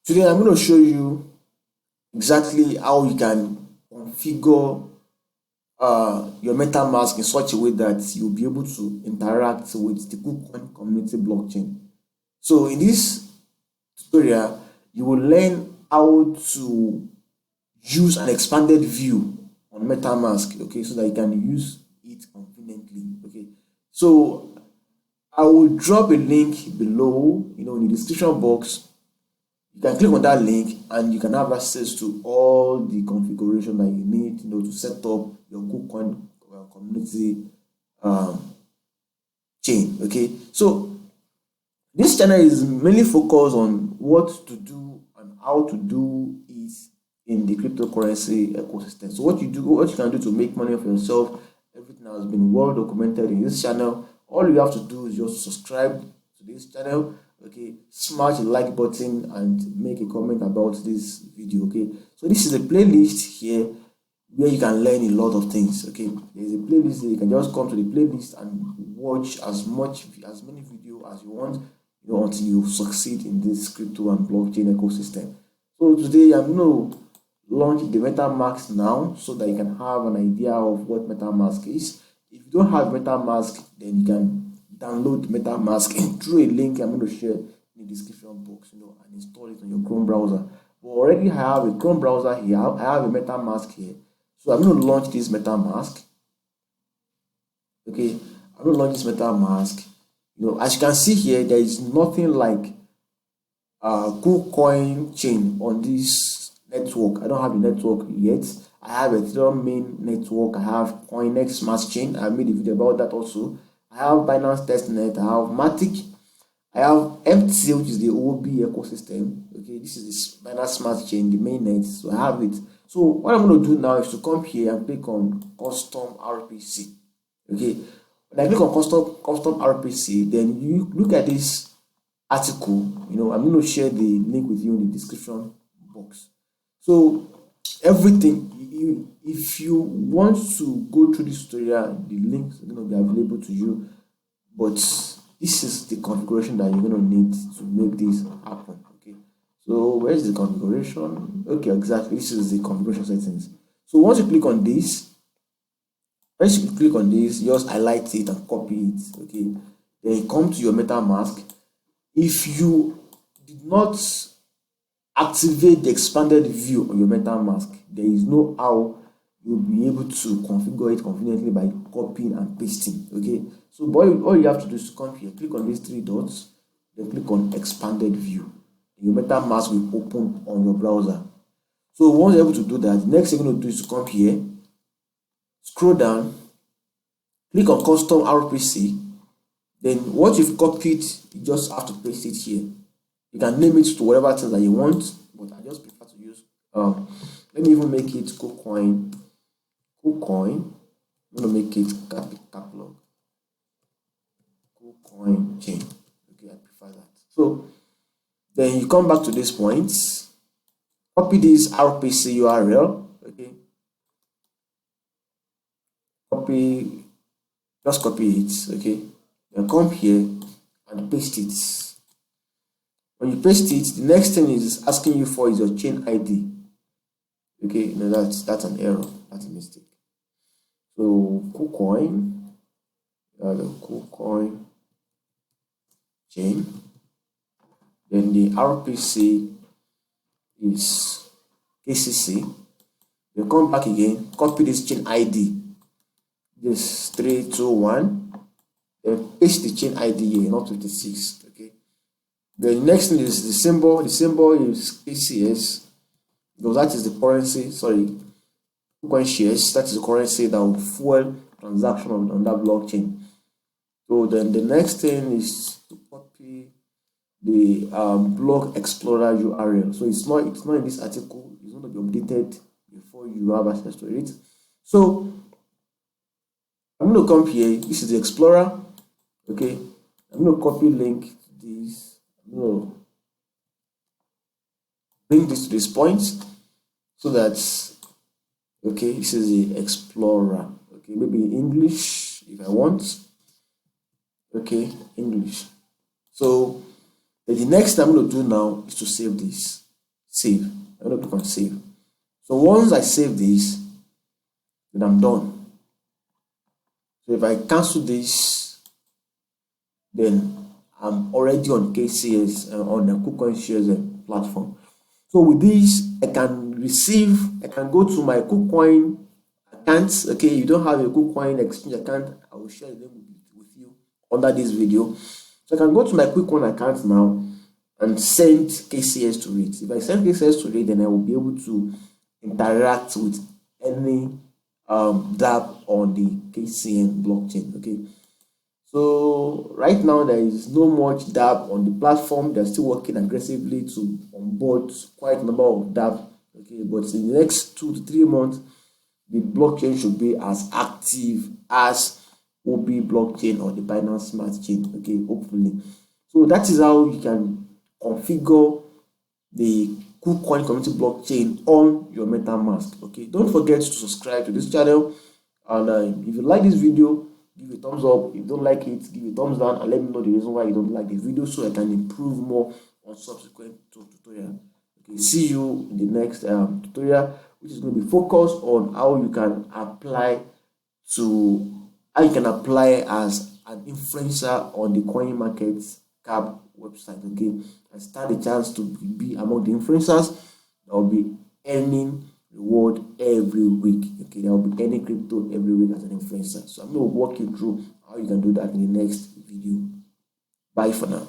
Today I'm going to show you exactly how you can configure your MetaMask in such a way that you'll be able to interact with the Kucoin Community blockchain. So in this tutorial, you will learn how to use an expanded view on MetaMask, okay, so that you can use it conveniently, okay. So I will drop a link below, in the description box. You can click on that link and you can have access to all the configuration that you need, to set up your Kucoin community chain, okay. So this channel is mainly focused on what to do and how to do it in the cryptocurrency ecosystem. So what you can do to make money for yourself, everything has been well documented in this channel. All you have to do is just subscribe to this channel, okay, smash the like button and make a comment about this video, okay. So this is a playlist here where you can learn a lot of things, okay. There's a playlist there. You can just come to the playlist and watch as many videos as you want, until you succeed in this crypto and blockchain ecosystem. So today I'm going to launch the MetaMask now so that you can have an idea of what MetaMask is. If you don't have MetaMask, then you can download MetaMask through a link I'm going to share in the description box, and install it on your Chrome browser. But already I have a Chrome browser here. I have a MetaMask here. So I'm going to launch this MetaMask. Okay, I'm going to launch this MetaMask. As you can see here, there is nothing like Kucoin chain on this network. I don't have the network yet. I have a Ethereum main network. I have CoinEx Smart Chain. I made a video about that also. I have Binance Testnet. I have Matic. I have MT, which is the OB ecosystem. Okay, this is the Binance Smart Chain, the main net. So I have it. So what I'm going to do now is to come here and click on Custom RPC. Okay, when I click on Custom RPC, then you look at this article. I'm going to share the link with you in the description box. So everything, if you want to go through this tutorial, the links are going to be available to you, but this is the configuration that you're going to need to make this happen, okay. So where is the configuration? Okay, exactly, this is the configuration settings. So once you click on this, just highlight it and copy it, okay. Then you come to your MetaMask. If you did not activate the expanded view on your MetaMask, there is no how you'll be able to configure it conveniently by copying and pasting, okay. So all you have to do is to come here, click on these three dots, then click on expanded view. Your MetaMask will open on your browser. So once you're able to do that, the next thing you're going to do is to come here, scroll down, click on custom RPC. Then what you've copied, you just have to paste it here. You can name it to whatever things that you want, but I just prefer to use let me even make it Kucoin. I'm going to make it catalog Kucoin chain. Okay, I prefer that. So then you come back to this point, copy this RPC URL, okay. Just copy it, okay. Then come here and paste it. When you paste it, the next thing is asking you for is your chain ID. Okay, no, that's an error, that's a mistake. So Kucoin, the Kucoin chain. Then the RPC is KCC. Then come back again, copy this chain ID, this 321. Then paste the chain ID here, not 26. Okay. The next thing is the symbol. The symbol is KCS, because that is the currency. Sorry, Kucoin shares. That is the currency that will fuel transaction on that blockchain. So then the next thing is to copy the blog explorer URL. So it's not in this article. It's going to be updated before you have access to it. So I'm going to come here. This is the explorer. Okay, I'm going to copy link to this. I'm going to bring this to this point so that, okay, this is the explorer. Okay, maybe English if I want. Okay, English. So the next thing I'm going to do now is to save this. save. I'm going to click on save. So once I save this, then I'm done. So if I cancel this, then I'm already on KCS on the Kucoin shares platform. So with this, I can go to my Kucoin account. Okay, you don't have a Kucoin exchange account, I will share them with you under this video. So I can go to my Kucoin account now and send KCS to it. If I send KCS to it, then I will be able to interact with any dApp on the KCN blockchain. Okay, so right now there is no much dApp on the platform. They're still working aggressively to onboard quite a number of dApp. Okay, but in the next 2 to 3 months, the blockchain should be as active as OB blockchain or the Binance Smart Chain. Okay, hopefully. So that is how you can configure the Kucoin Community blockchain on your Metamask. Okay, don't forget to subscribe to this channel, and if you like this video, give a thumbs up. If you don't like it, give a thumbs down and let me know the reason why you don't like the video so I can improve more on subsequent tutorial. Okay, see you in the next tutorial, which is going to be focused on how you can apply as an influencer on the coin market cap website. Okay, and stand a chance to be among the influencers that will be earning reward every week. Okay, there will be earning crypto every week as an influencer. So I'm going to walk you through how you can do that in the next video. Bye for now.